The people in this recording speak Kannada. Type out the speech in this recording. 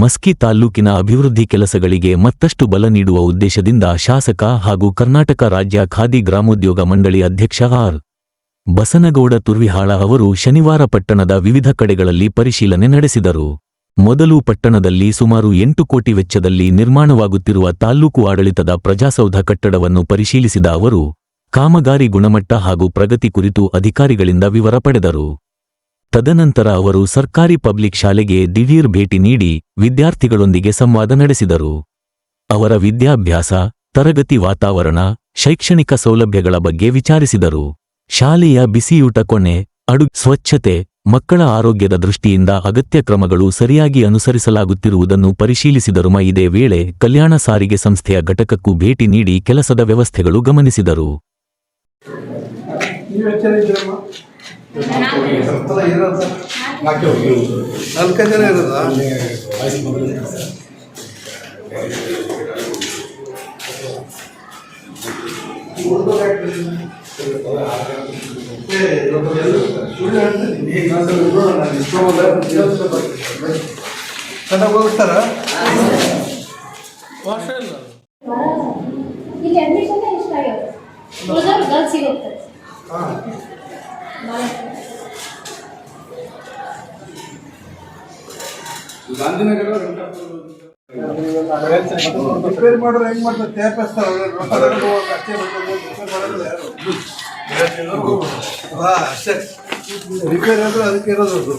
ಮಸ್ಕಿ ತಾಲ್ಲೂಕಿನ ಅಭಿವೃದ್ಧಿ ಕೆಲಸಗಳಿಗೆ ಮತ್ತಷ್ಟು ಬಲ ನೀಡುವ ಉದ್ದೇಶದಿಂದ ಶಾಸಕ ಹಾಗೂ ಕರ್ನಾಟಕ ರಾಜ್ಯ ಖಾದಿ ಗ್ರಾಮೋದ್ಯೋಗ ಮಂಡಳಿ ಅಧ್ಯಕ್ಷ ಆರ್. ಬಸನಗೌಡ ತುರ್ವಿಹಾಳ ಅವರು ಶನಿವಾರ ಪಟ್ಟಣದ ವಿವಿಧ ಕಡೆಗಳಲ್ಲಿ ಪರಿಶೀಲನೆ ನಡೆಸಿದರು. ಮೊದಲು ಪಟ್ಟಣದಲ್ಲಿ ಸುಮಾರು 8 ಕೋಟಿ ವೆಚ್ಚದಲ್ಲಿ ನಿರ್ಮಾಣವಾಗುತ್ತಿರುವ ತಾಲ್ಲೂಕು ಆಡಳಿತದ ಪ್ರಜಾಸೌಧ ಕಟ್ಟಡವನ್ನು ಪರಿಶೀಲಿಸಿದ ಅವರು ಕಾಮಗಾರಿ ಗುಣಮಟ್ಟ ಹಾಗೂ ಪ್ರಗತಿ ಕುರಿತು ಅಧಿಕಾರಿಗಳಿಂದ ವಿವರ ಪಡೆದರು. ತದನಂತರ ಅವರು ಸರ್ಕಾರಿ ಪಬ್ಲಿಕ್ ಶಾಲೆಗೆ ದಿಢೀರ್ ಭೇಟಿ ನೀಡಿ ವಿದ್ಯಾರ್ಥಿಗಳೊಂದಿಗೆ ಸಂವಾದ ನಡೆಸಿದರು. ಅವರ ವಿದ್ಯಾಭ್ಯಾಸ, ತರಗತಿ ವಾತಾವರಣ, ಶೈಕ್ಷಣಿಕ ಸೌಲಭ್ಯಗಳ ಬಗ್ಗೆ ವಿಚಾರಿಸಿದರು. ಶಾಲೆಯ ಬಿಸಿಯೂಟ ಕೋಣೆ, ಸ್ವಚ್ಛತೆ, ಮಕ್ಕಳ ಆರೋಗ್ಯದ ದೃಷ್ಟಿಯಿಂದ ಅಗತ್ಯ ಕ್ರಮಗಳು ಸರಿಯಾಗಿ ಅನುಸರಿಸಲಾಗುತ್ತಿರುವುದನ್ನು ಪರಿಶೀಲಿಸಿದರು. ಇದೇ ವೇಳೆ ಕಲ್ಯಾಣ ಸಾರಿಗೆ ಸಂಸ್ಥೆಯ ಘಟಕಕ್ಕೂ ಭೇಟಿ ನೀಡಿ ಕೆಲಸದ ವ್ಯವಸ್ಥೆಗಳು ಗಮನಿಸಿದರು. ಗಾಂಧಿನಗರ ರಿಪೇರಿ ಮಾಡೋರು ಹೆಂಗ್ ಮಾಡ್ತಾರೆ? ರಿಪೇರಿ ಅಂದ್ರೆ ಅದಕ್ಕೆ ಇರೋದು.